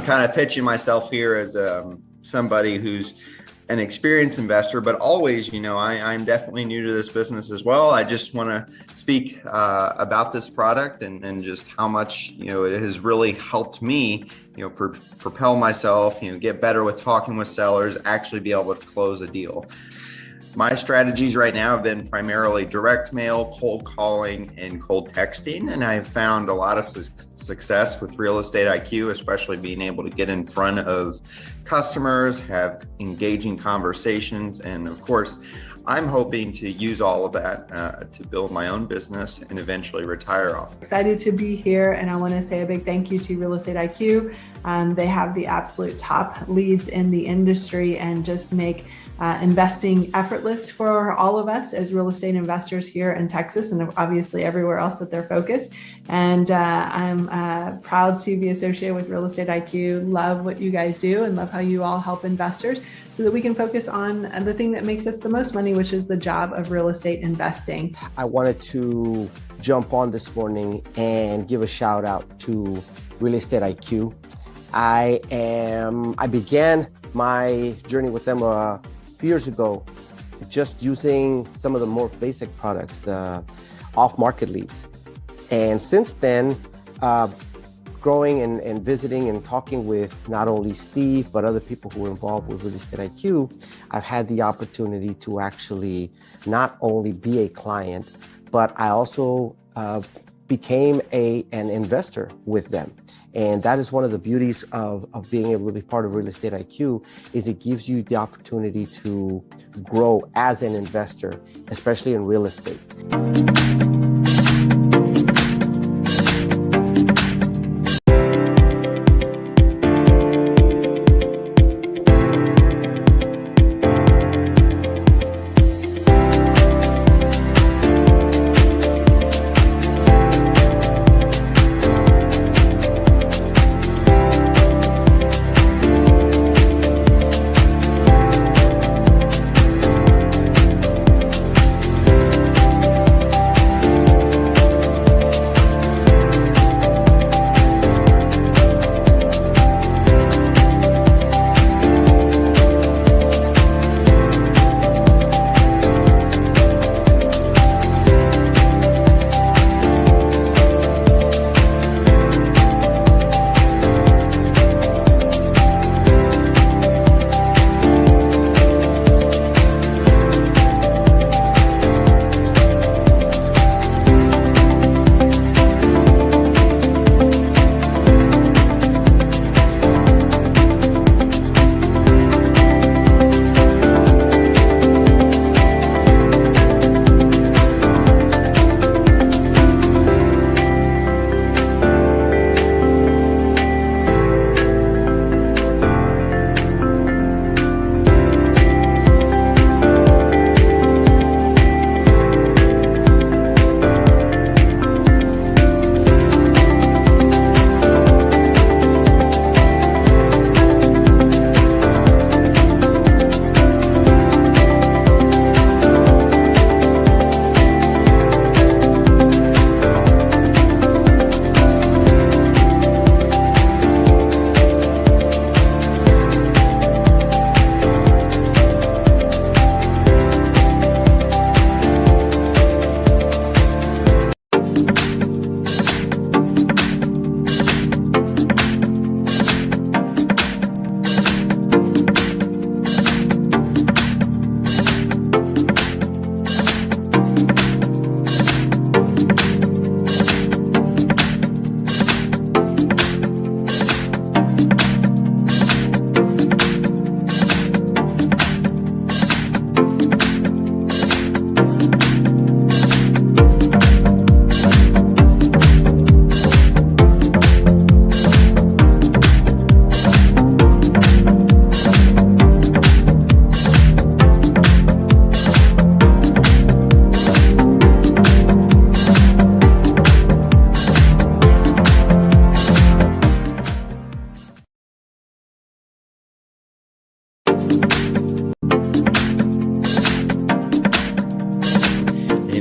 kind of pitching myself here as somebody who's an experienced investor, but always, I'm definitely new to this business as well. I just want to speak about this product and just how much, it has really helped me, propel myself, get better with talking with sellers, actually be able to close a deal. My strategies right now have been primarily direct mail, cold calling, and cold texting. And I've found a lot of success with Real Estate IQ, especially being able to get in front of customers, have engaging conversations. And of course, I'm hoping to use all of that to build my own business and eventually retire off. Excited to be here, and I want to say a big thank you to Real Estate IQ. They have the absolute top leads in the industry and just make investing effortless for all of us as real estate investors here in Texas and obviously everywhere else that they're focused. And I'm proud to be associated with Real Estate IQ. Love what you guys do and love how you all help investors so that we can focus on the thing that makes us the most money, which is the job of real estate investing. I wanted to jump on this morning and give a shout out to Real Estate IQ. I began my journey with them a few years ago, just using some of the more basic products, the off-market leads. And since then, growing and visiting and talking with not only Steve, but other people who are involved with Real Estate IQ, I've had the opportunity to actually not only be a client, but I also became an investor with them. And that is one of the beauties of being able to be part of Real Estate IQ, is it gives you the opportunity to grow as an investor, especially in real estate.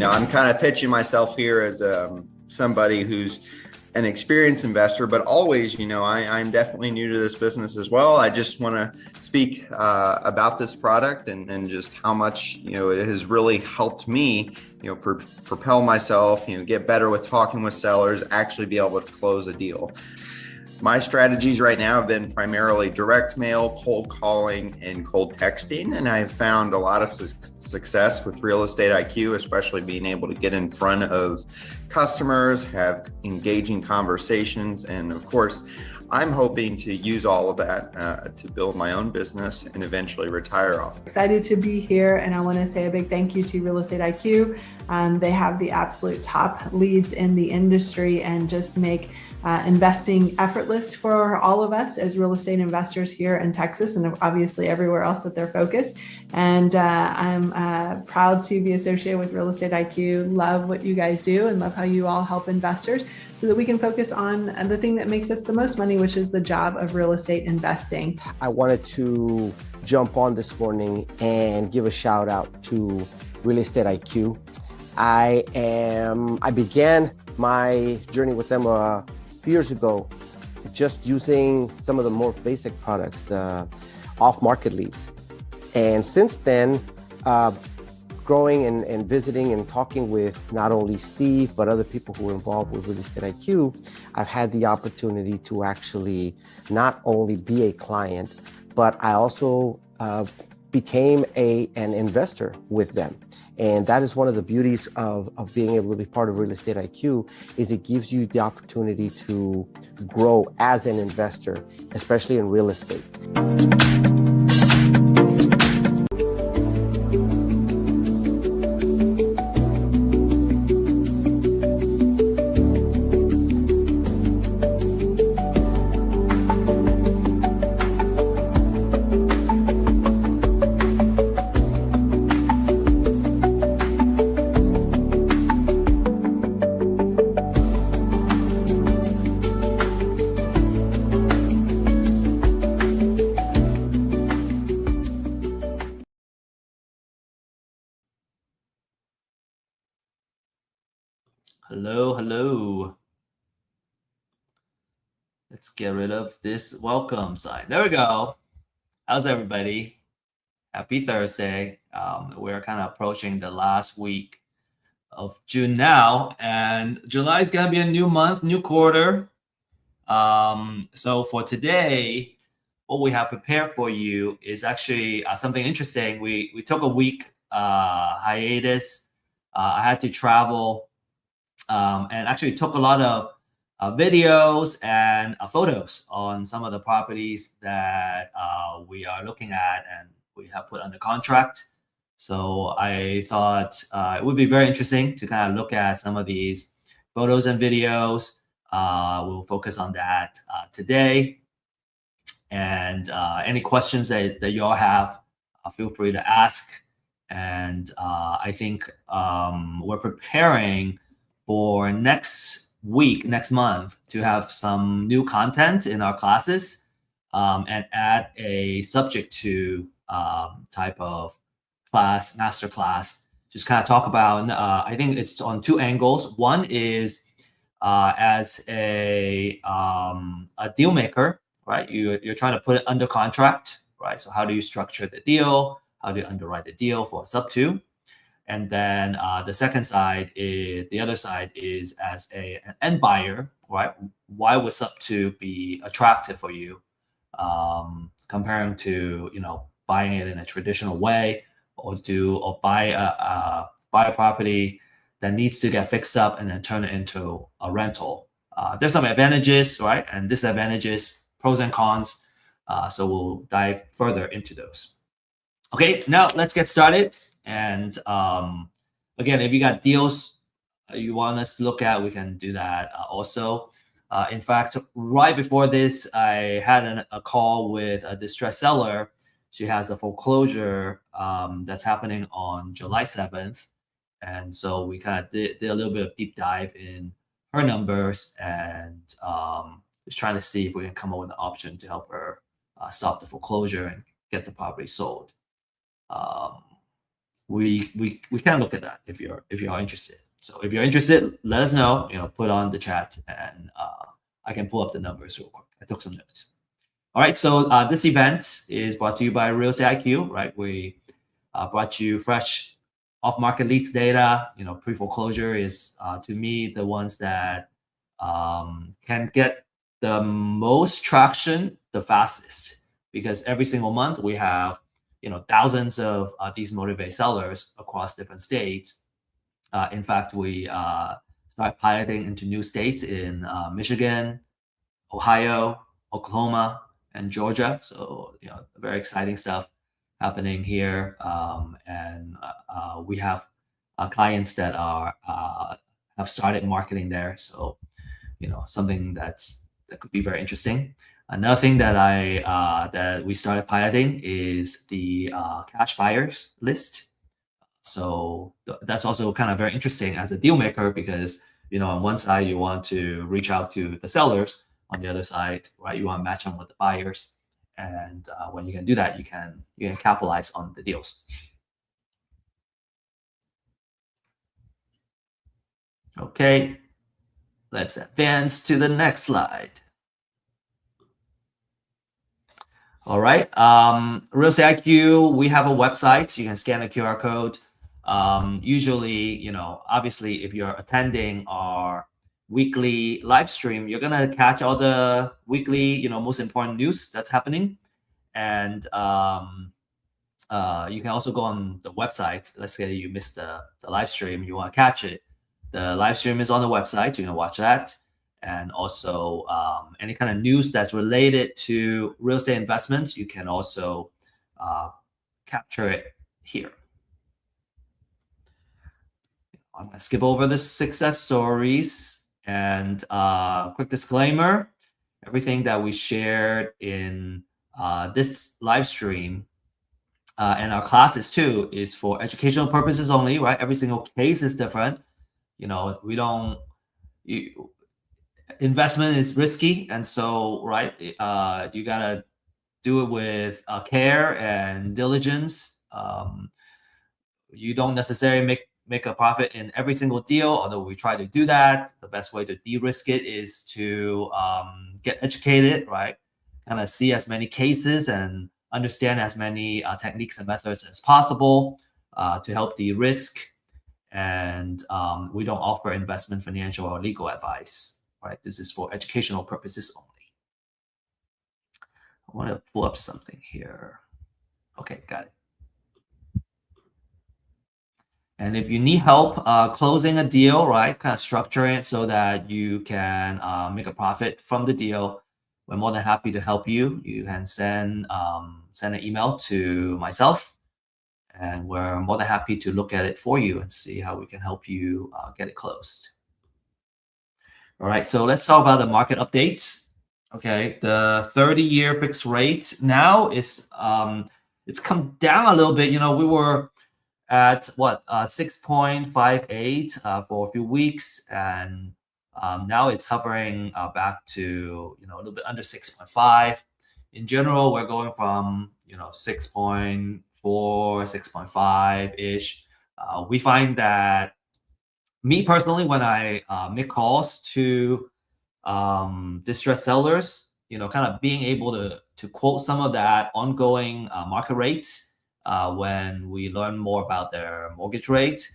I'm kind of pitching myself here as somebody who's an experienced investor, but always, I'm definitely new to this business as well. I just want to speak about this product and just how much, it has really helped me, propel myself, get better with talking with sellers, actually be able to close a deal. My strategies right now have been primarily direct mail, cold calling, and cold texting. And I've found a lot of success with Real Estate IQ, especially being able to get in front of customers, have engaging conversations. And of course, I'm hoping to use all of that to build my own business and eventually retire off. Excited to be here, and I want to say a big thank you to Real Estate IQ. They have the absolute top leads in the industry and just make investing effortless for all of us as real estate investors here in Texas and obviously everywhere else that they're focused. And I'm proud to be associated with Real Estate IQ. Love what you guys do and love how you all help investors so that we can focus on the thing that makes us the most money, which is the job of real estate investing. I wanted to jump on this morning and give a shout out to Real Estate IQ. I began my journey with them a few years ago, just using some of the more basic products, the off-market leads. And since then, growing and visiting and talking with not only Steve, but other people who are involved with Real Estate IQ, I've had the opportunity to actually not only be a client, but I also became an investor with them. And that is one of the beauties of being able to be part of Real Estate IQ, is it gives you the opportunity to grow as an investor, especially in real estate. Hello. Let's get rid of this welcome sign. There we go. How's everybody? Happy Thursday. We're kind of approaching the last week of June now, and July is going to be a new month, new quarter. So for today, what we have prepared for you is actually something interesting. We took a week hiatus. I had to travel and actually took a lot of videos and photos on some of the properties that we are looking at and we have put under contract. So I thought it would be very interesting to kind of look at some of these photos and videos. We'll focus on that today. And any questions that you all have, feel free to ask. And I think we're preparing for next month, to have some new content in our classes and add a subject to type of class, master class. Just kind of talk about, I think it's on two angles. One is as a deal maker, right? You're trying to put it under contract, right? So how do you structure the deal? How do you underwrite the deal for a sub two? And then the other side is as an end buyer, right? Why would sub two be attractive for you, comparing to buying it in a traditional way, or buy a property that needs to get fixed up and then turn it into a rental. There's some advantages, right, and disadvantages, pros and cons. So we'll dive further into those. Okay, now let's get started. And again, if you got deals you want us to look at, we can do that also. In fact, right before this, I had a call with a distressed seller. She has a foreclosure that's happening on July 7th. And so we kind of did a little bit of deep dive in her numbers and just trying to see if we can come up with an option to help her stop the foreclosure and get the property sold. We can look at that if you're interested. So if you're interested, let us know. Put on the chat, and I can pull up the numbers real quick. I took some notes. All right, so this event is brought to you by Real Estate IQ, right? We brought you fresh off-market leads data. Pre-foreclosure is, to me, the ones that can get the most traction the fastest, because every single month we have thousands of these motivated sellers across different states. In fact, we start piloting into new states in Michigan, Ohio, Oklahoma, and Georgia. So very exciting stuff happening here. And we have clients that have started marketing there. So something that could be very interesting. Another thing that that we started piloting is the cash buyers list. So that's also kind of very interesting as a deal maker, because on one side you want to reach out to the sellers, on the other side, right, you want to match them with the buyers, and when you can do that, you can capitalize on the deals. Okay, let's advance to the next slide. All right, Real Estate IQ, we have a website. You can scan the QR code. Usually, obviously, if you're attending our weekly live stream, you're gonna catch all the weekly, most important news that's happening. And you can also go on the website. Let's say you missed the live stream, you want to catch it. The live stream is on the website. You can watch that. And also any kind of news that's related to real estate investments, you can also capture it here. I'm going to skip over the success stories, and quick disclaimer, everything that we shared in this live stream and our classes too is for educational purposes only, right? Every single case is different. We don't, investment is risky. And so, right, you got to do it with care and diligence. You don't necessarily make a profit in every single deal, although we try to do that. The best way to de-risk it is to get educated, right? Kind of see as many cases and understand as many techniques and methods as possible to help de-risk. And we don't offer investment, financial, or legal advice, right? This is for educational purposes only. I want to pull up something here. Okay, got it. And if you need help closing a deal, right, kind of structuring it so that you can make a profit from the deal, we're more than happy to help you. You can send an email to myself, and we're more than happy to look at it for you and see how we can help you get it closed. All right, so let's talk about the market updates. Okay, the 30-year fixed rate now is it's come down a little bit. We were at what 6.58 for a few weeks, and now it's hovering back to a little bit under 6.5. In general, we're going from 6.4, 6.5 ish. We find that, me personally, when I make calls to distressed sellers, kind of being able to quote some of that ongoing market rate when we learn more about their mortgage rate.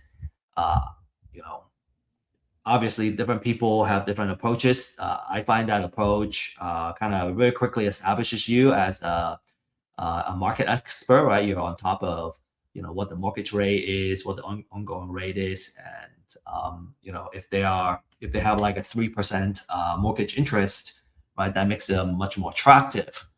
Obviously different people have different approaches. I find that approach kind of very quickly establishes you as a market expert, right? You're on top of what the mortgage rate is, what the ongoing rate is, and if they have like a 3% mortgage interest, right, that makes it a much more attractive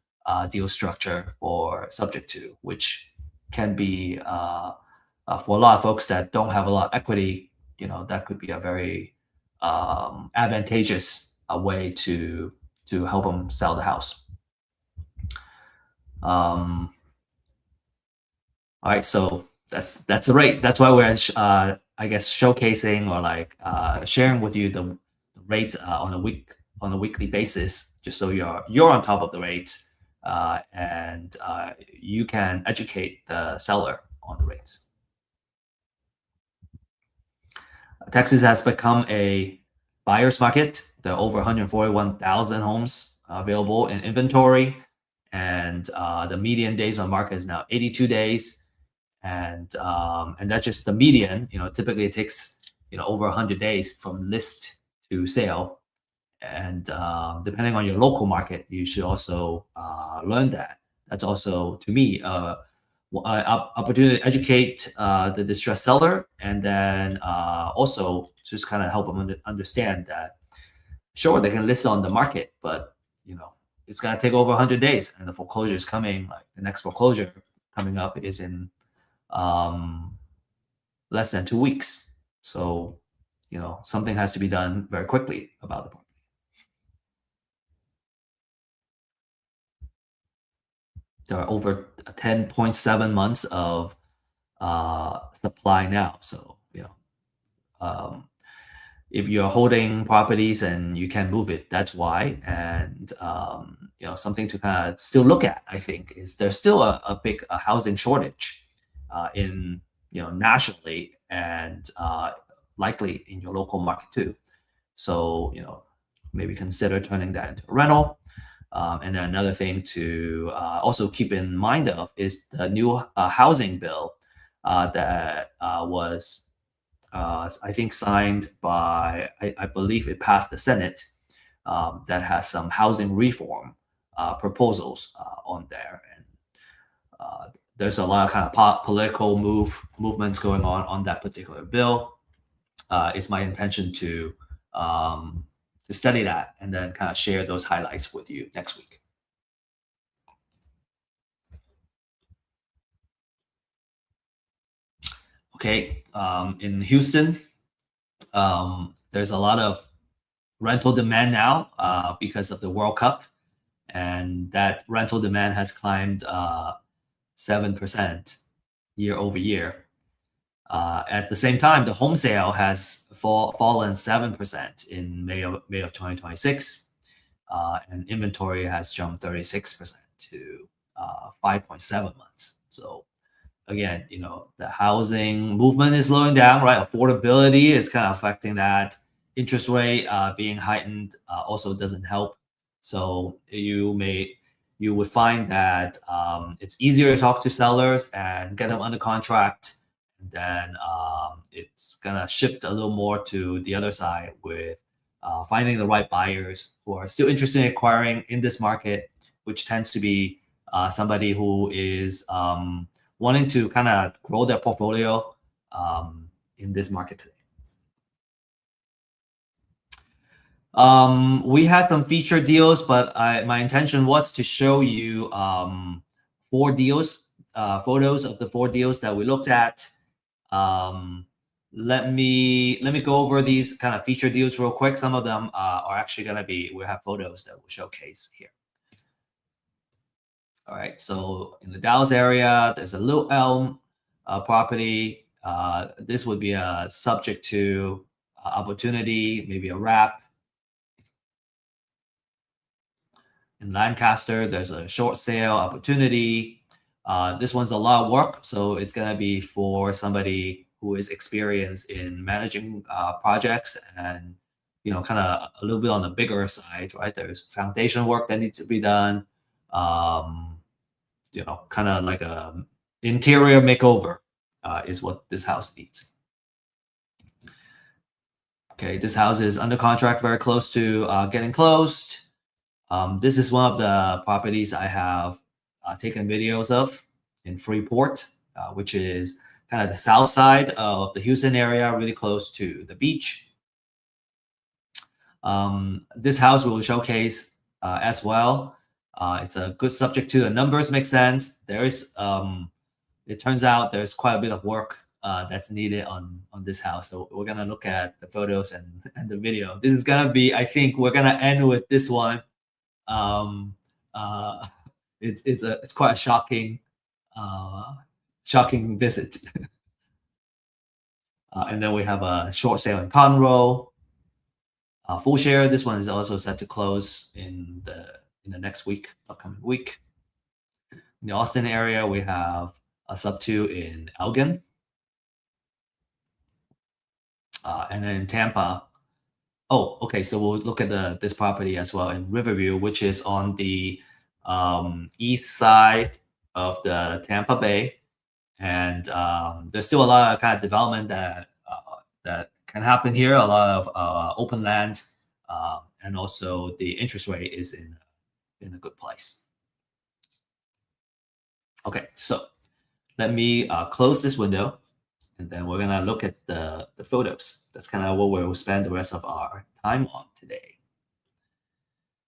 deal structure for subject to, which can be for a lot of folks that don't have a lot of equity, that could be a very advantageous way to help them sell the house. All right, so that's the rate. That's why we're I guess showcasing or like sharing with you the rate on a weekly basis, just so you're on top of the rate and you can educate the seller on the rates. Texas has become a buyer's market. There are over 141,000 homes available in inventory, and the median days on market is now 82 days, and that's just the median. Typically it takes over 100 days from list to sale, and depending on your local market, you should also learn that. That's also, to me, opportunity to educate the distressed seller, and then also just kind of help them understand that sure, they can list on the market, but it's gonna take over 100 days, and the foreclosure is coming. Like the next foreclosure coming up is in less than 2 weeks. So something has to be done very quickly about the property. There are over 10.7 months of supply now. So if you're holding properties and you can't move it, that's why. And something to kind of still look at, I think, is there's still a big housing shortage in nationally, and likely in your local market too. So maybe consider turning that into a rental. And then another thing to also keep in mind of is the new housing bill that was, I think, signed by, I believe it passed the Senate, that has some housing reform proposals on there. And there's a lot of kind of political movements going on that particular bill. It's my intention to study that and then kind of share those highlights with you next week. Okay, in Houston, there's a lot of rental demand now because of the World Cup, and that rental demand has climbed 7% year over year. At the same time, the home sale has fallen 7% in May of 2026, and inventory has jumped 36% to 5.7 months. So again, the housing movement is slowing down, right? Affordability is kind of affecting that. Interest rate being heightened also doesn't help. So you would find that it's easier to talk to sellers and get them under contract. And then it's gonna shift a little more to the other side with finding the right buyers who are still interested in acquiring in this market, which tends to be somebody who is wanting to kind of grow their portfolio in this market today. We had some feature deals, but my intention was to show you 4 deals, photos of the 4 deals that we looked at. Let me go over these kind of feature deals real quick. Some of them are actually going to be, we have photos that we'll showcase here. All right, so in the Dallas area, there's a Little Elm property. This would be a subject to opportunity, maybe a wrap. In Lancaster, there's a short sale opportunity. This one's a lot of work, so it's gonna be for somebody who is experienced in managing projects and kind of a little bit on the bigger side, right? There's foundation work that needs to be done. Kind of like a interior makeover is what this house needs. Okay, this house is under contract, very close to getting closed. This is one of the properties I have taken videos of in Freeport, which is kind of the south side of the Houston area, really close to the beach. This house will showcase as well. It's a good subject to. The numbers make sense. There is, it turns out there's quite a bit of work that's needed on this house. So we're gonna look at the photos and the video. This is gonna be, I think we're gonna end with this one. It's quite a shocking visit. And then we have a short sale in Conroe. Full share. This one is also set to close in the next week, upcoming week. In the Austin area, we have a sub 2 in Elgin. And then in Tampa, oh, okay. So we'll look at this property as well in Riverview, which is on the east side of the Tampa Bay, and there's still a lot of kind of development that can happen here. A lot of open land, and also the interest rate is in a good place. Okay, so let me close this window, and then we're gonna look at the photos. That's kind of what we'll spend the rest of our time on today.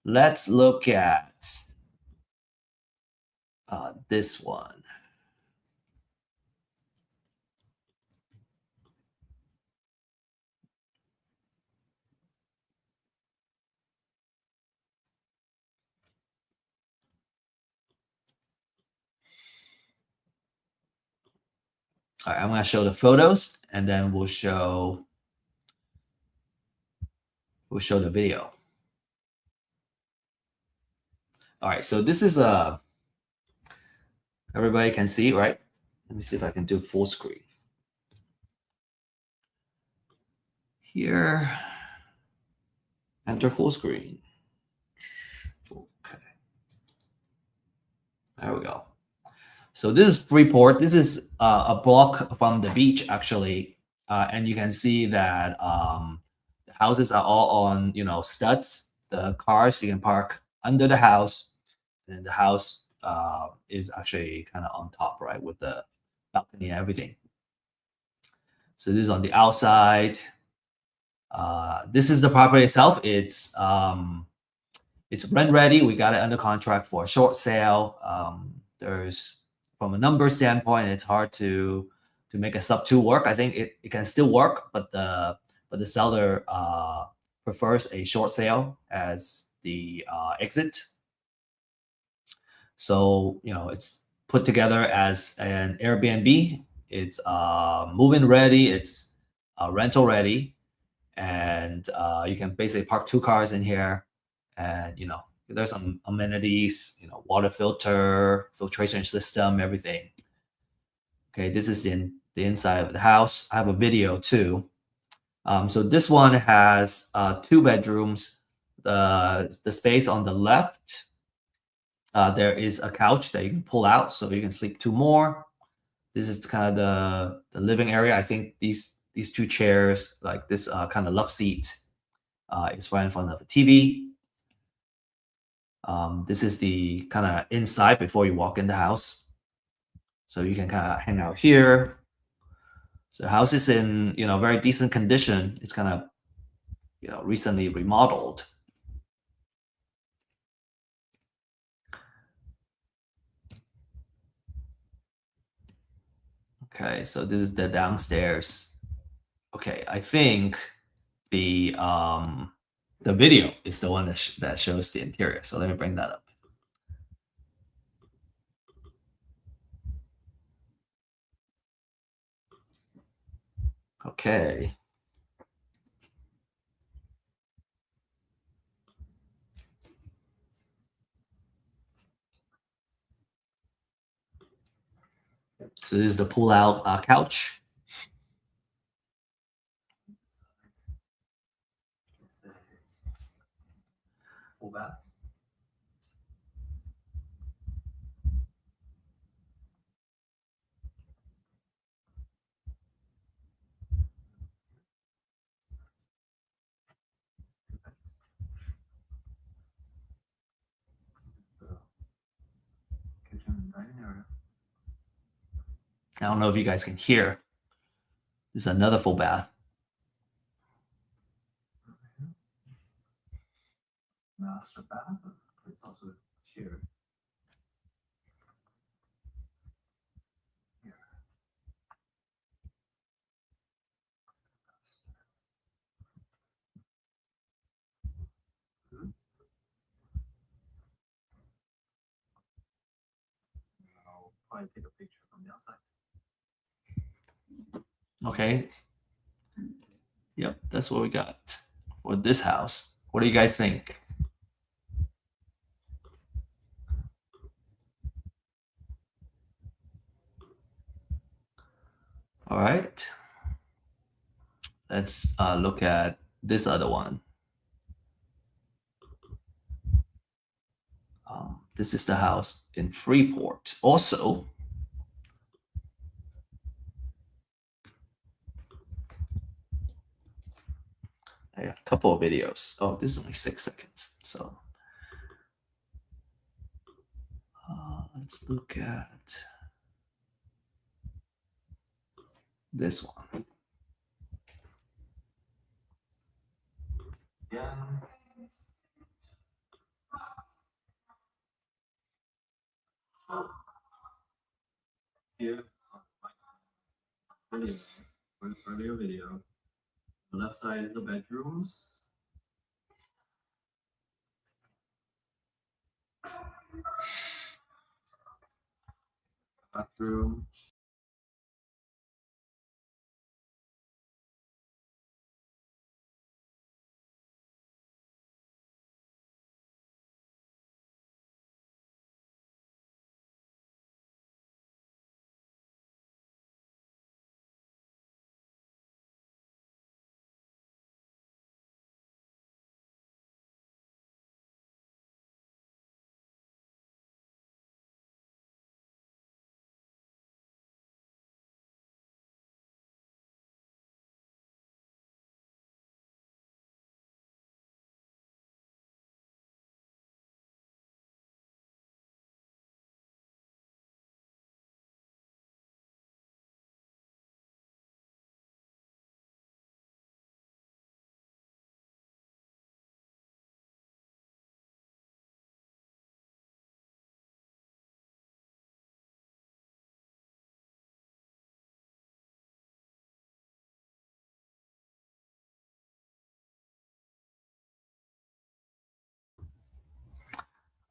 Let's look at this one. All right, I'm gonna show the photos, and then we'll show the video. All right, so this is everybody can see, right? Let me see if I can do full screen. Here, enter full screen. Okay, there we go. So this is Freeport. This is a block from the beach, actually, and you can see that the houses are all on studs. The cars you can park under the house, and the house is actually kind of on top, right, with the balcony and everything. So this is on the outside. This is the property itself. It's rent ready. We got it under contract for a short sale. There's, from a number standpoint, it's hard to make a sub 2 work. I think it can still work, but the seller prefers a short sale as the exit. So it's put together as an Airbnb. It's move-in ready. It's rental ready, and you can basically park 2 cars in here, and there's some amenities, water filter, filtration system, everything. Okay, this is the inside of the house. I have a video too. So this one has 2 bedrooms. The space on the left, there is a couch that you can pull out, so you can sleep 2 more. This is kind of the living area. I think these 2 chairs, like this kind of love seat, is right in front of the TV. This is the kind of inside before you walk in the house. So you can kind of hang out here. So the house is in, very decent condition. It's kind of, recently remodeled. Okay, so this is the downstairs. Okay, I think the video is the one that shows the interior. So let me bring that up. Okay. So this is the pull-out couch. Pull back. I don't know if you guys can hear. This is another full bath. Master bath, it's also shared. Here. I'll probably take a picture from the outside. Okay. Yep, that's what we got for this house. What do you guys think? All right. let's look at this other one. This is the house in Freeport. Also, a couple of videos. Oh, this is only 6 seconds. So let's look at this one. Yeah. Here, earlier video. The left side is the bedrooms. Bathroom.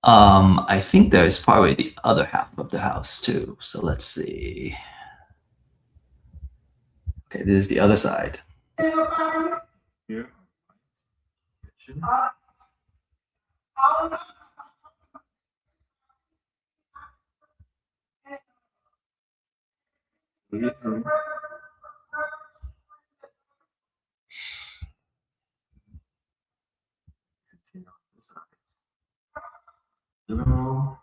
I think there is probably the other half of the house too. So let's see. Okay, this is the other side. Here. Kitchen. Living room. Living room.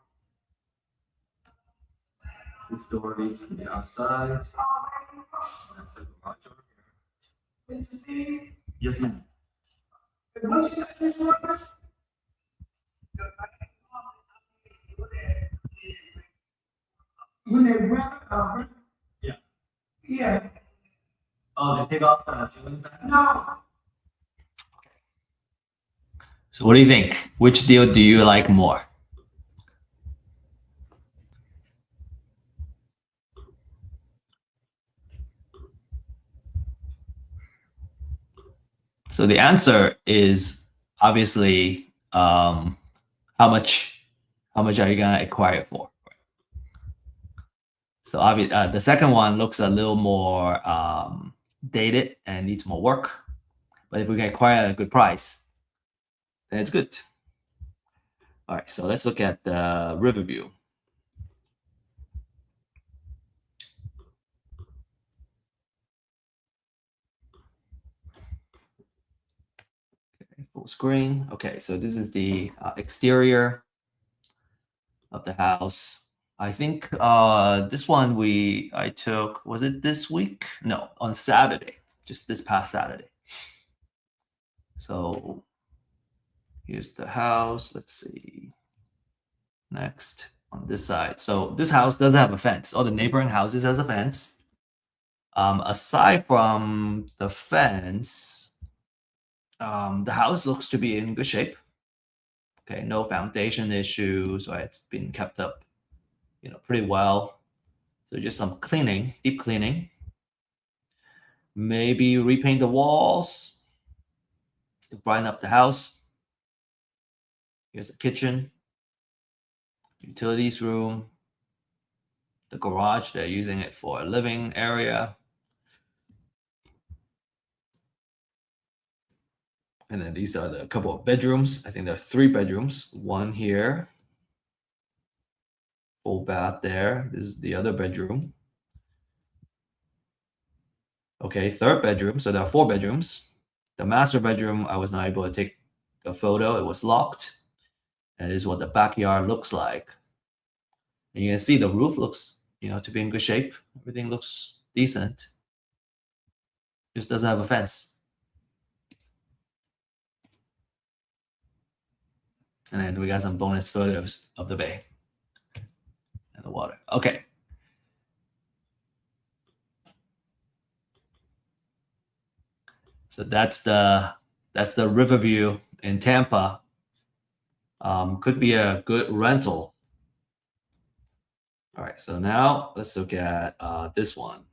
This door leads to the outside. That's the garage over here. Yes, ma'am. When they rent, Yeah. yeah, Oh, they take off the ceiling fan? no, So what do you think? Which deal do you like more? So the answer is obviously how much are you gonna acquire it for? So the second one looks a little more dated and needs more work, but if we can acquire at a good price, then it's good. All right, so let's look at the Riverview. Okay, full screen. Okay, so this is the exterior of the house. I think this one I took, was it this week? No, on Saturday, just this past Saturday. So here's the house. Let's see. Next on this side. So this house doesn't have a fence. All the neighboring houses has a fence. Aside from the fence, the house looks to be in good shape. Okay, no foundation issues, right? It's been kept up, pretty well. So just some cleaning, deep cleaning. Maybe repaint the walls to brighten up the house. Here's a kitchen, utilities room, the garage. They're using it for a living area. And then these are the couple of bedrooms. I think there are 3 bedrooms. One here, full bath there. This is the other bedroom. Okay, third bedroom. So there are 4 bedrooms. The master bedroom, I was not able to take a photo. It was locked. And this is what the backyard looks like. And you can see the roof looks, to be in good shape. Everything looks decent. Just doesn't have a fence. And then we got some bonus photos of the bay and the water. Okay. So that's the river view in Tampa. Could be a good rental. All right, so now let's look at this one.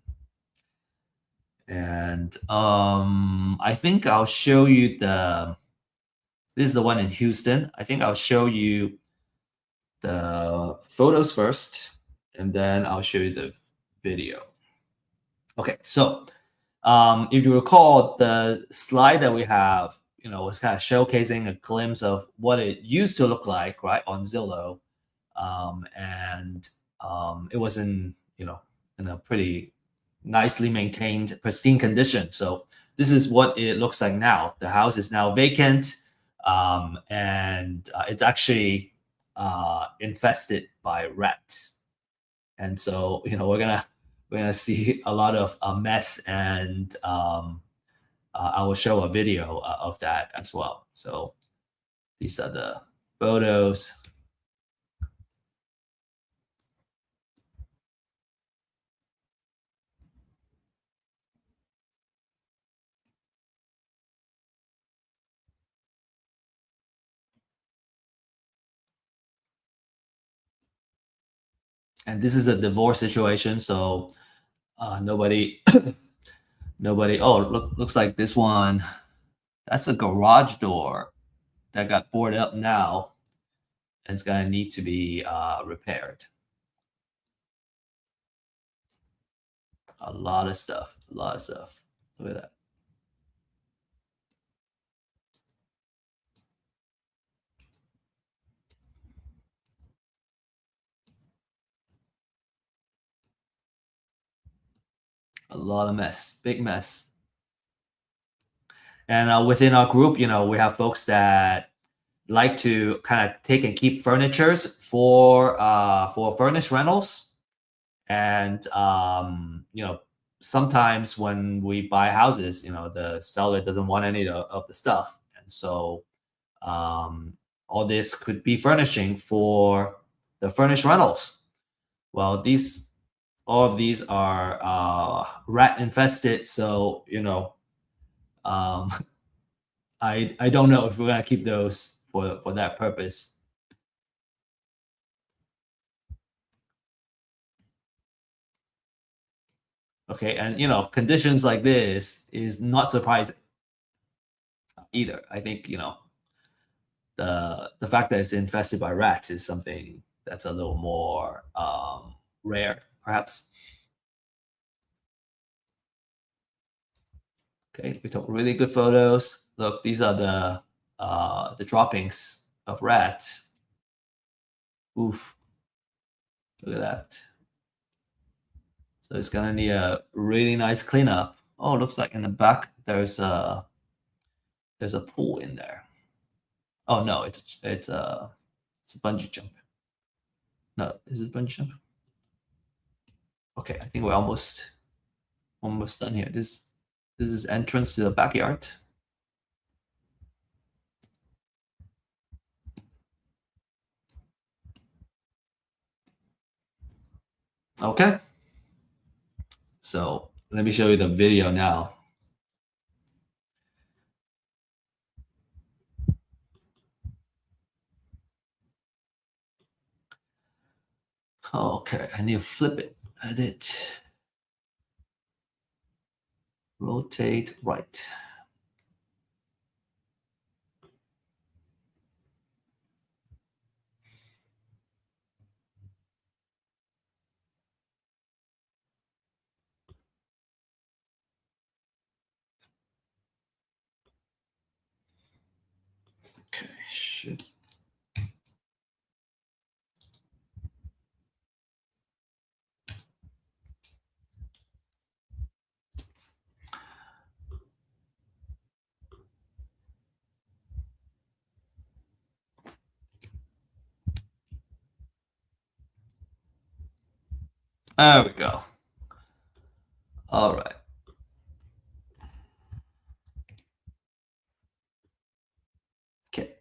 And I think I'll show you this is the one in Houston. I think I'll show you the photos first, and then I'll show you the video. Okay, so if you recall, the slide that we have, was kind of showcasing a glimpse of what it used to look like, right, on Zillow, and it was in a pretty nicely maintained, pristine condition. So this is what it looks like now. The house is now vacant, and it's actually infested by rats. And so we're gonna see a lot of mess, and I will show a video of that as well. So these are the photos. And this is a divorce situation, so nobody oh, looks like this one, that's a garage door that got boarded up now, and it's gonna need to be repaired. A lot of stuff. Look at that. A lot of mess, big mess. And within our group, we have folks that like to kind of take and keep furnitures for furnished rentals. And sometimes when we buy houses, the seller doesn't want any of the stuff, and so all this could be furnishing for the furnished rentals. Well, all of these are rat infested, so I don't know if we're gonna keep those for that purpose. Okay, and conditions like this is not surprising either. I think the fact that it's infested by rats is something that's a little more rare, perhaps. Okay, we took really good photos. Look, these are the droppings of rats. Oof! Look at that. So it's gonna need a really nice cleanup. Oh, looks like in the back there's a pool in there. Oh no, it's a bungee jump. No, is it bungee jump? Okay, I think we're almost done here. This is entrance to the backyard. Okay. So let me show you the video now. Okay, I need to flip it. Edit. Rotate right. Okay, should. There we go. All right. Okay.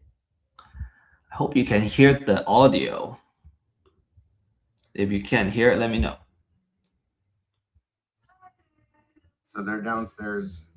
I hope you can hear the audio. If you can't hear it, let me know. So they're downstairs.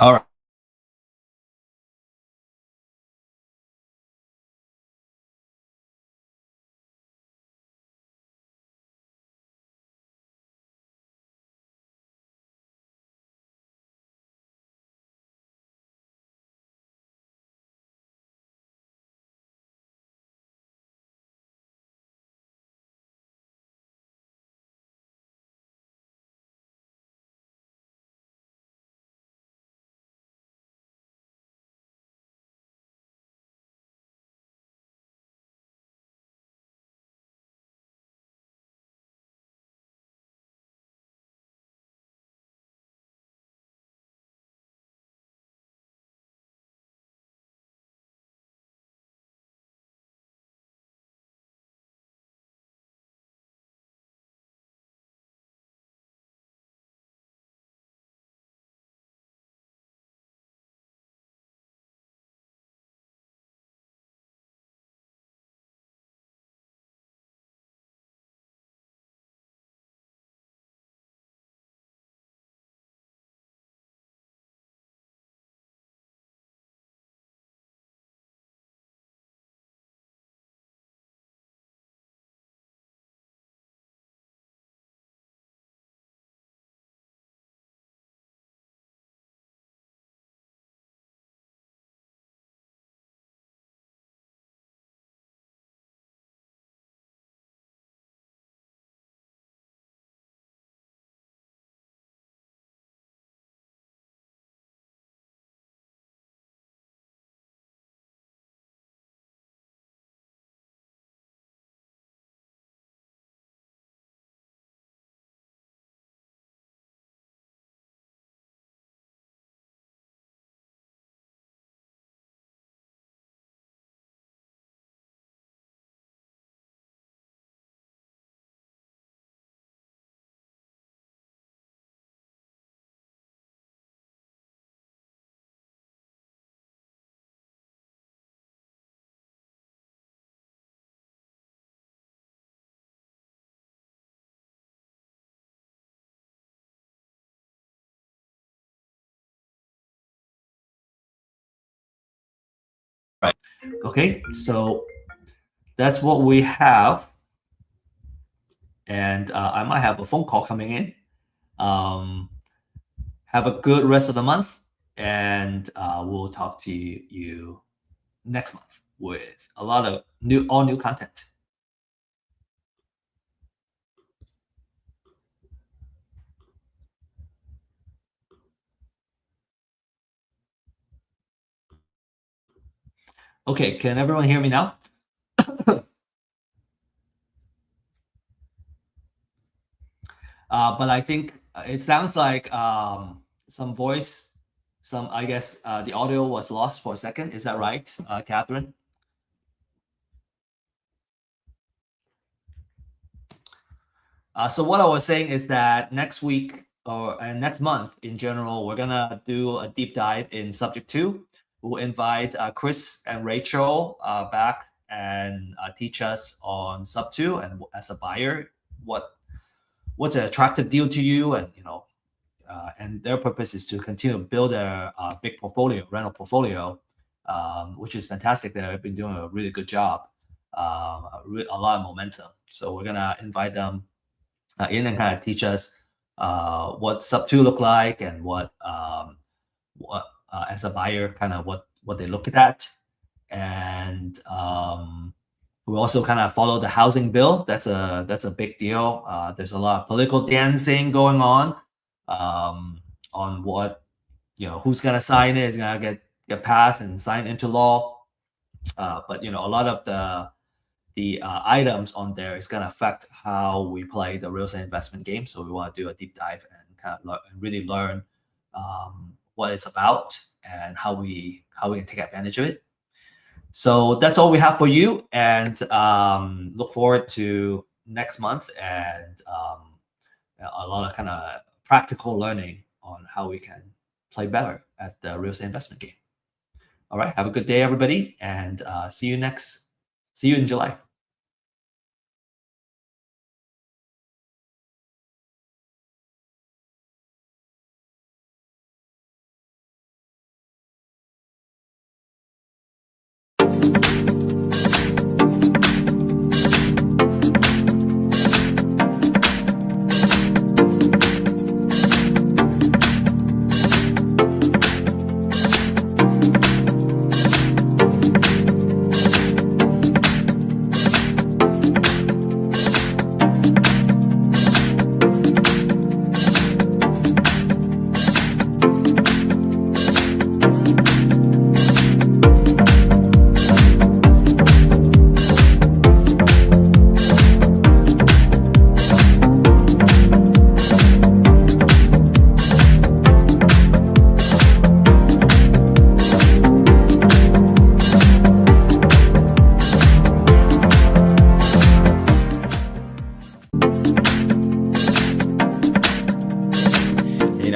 All right. Right. Okay. So that's what we have. And I might have a phone call coming in. Have a good rest of the month. And we'll talk to you next month with a lot of all new content. Okay, can everyone hear me now? But I think it sounds like some voice, I guess the audio was lost for a second. Is that right, Catherine? So what I was saying is that next week and next month in general, we're gonna do a deep dive in subject 2. We'll invite Chris and Rachel back and teach us on sub 2, and as a buyer, what's an attractive deal to you, and and their purpose is to continue to build a big rental portfolio, which is fantastic. They've been doing a really good job, a lot of momentum. So we're gonna invite them in and kind of teach us what sub 2 look like, and what as a buyer kind of what they look at. And we also kind of follow the housing bill. That's a big deal. There's a lot of political dancing going on what who's gonna sign it, is gonna get passed and signed into law. But a lot of the items on there is going to affect how we play the real estate investment game. So we want to do a deep dive and kind of really learn what it's about and how we can take advantage of it. So that's all we have for you, and look forward to next month and a lot of kind of practical learning on how we can play better at the real estate investment game. All right, have a good day, everybody, and see you in July.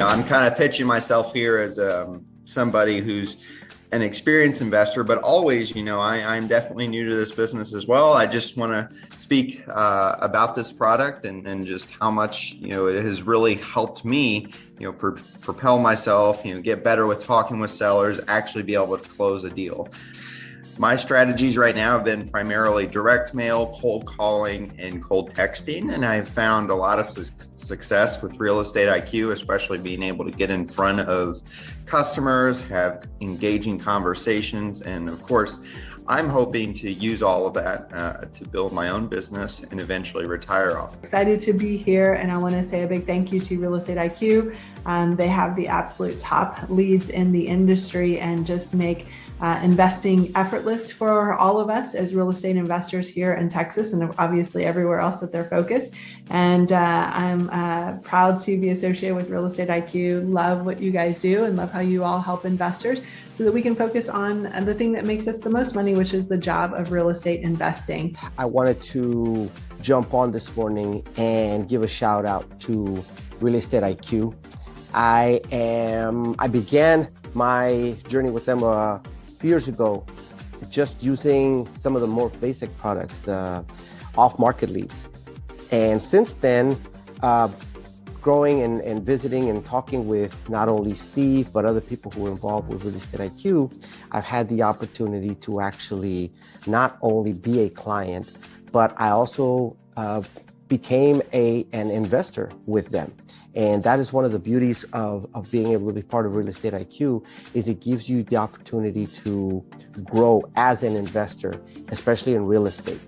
I'm kind of pitching myself here as somebody who's an experienced investor, but always, I'm definitely new to this business as well. I just want to speak about this product and just how much, it has really helped me, propel myself, get better with talking with sellers, actually be able to close a deal. My strategies right now have been primarily direct mail, cold calling, and cold texting, and I've found a lot of success with Real Estate IQ, especially being able to get in front of customers, have engaging conversations, and of course, I'm hoping to use all of that to build my own business and eventually retire off. Excited to be here, and I want to say a big thank you to Real Estate IQ. They have the absolute top leads in the industry and just make investing effortless for all of us as real estate investors here in Texas and obviously everywhere else that they're focused. And I'm proud to be associated with Real Estate IQ. Love what you guys do and love how you all help investors so that we can focus on the thing that makes us the most money, which is the job of real estate investing. I wanted to jump on this morning and give a shout out to Real Estate IQ. I began my journey with them a few years ago, just using some of the more basic products, the off-market leads. And since then, growing and visiting and talking with not only Steve, but other people who are involved with Real Estate IQ, I've had the opportunity to actually not only be a client, but I also became an investor with them. And that is one of the beauties of being able to be part of Real Estate IQ, is it gives you the opportunity to grow as an investor, especially in real estate.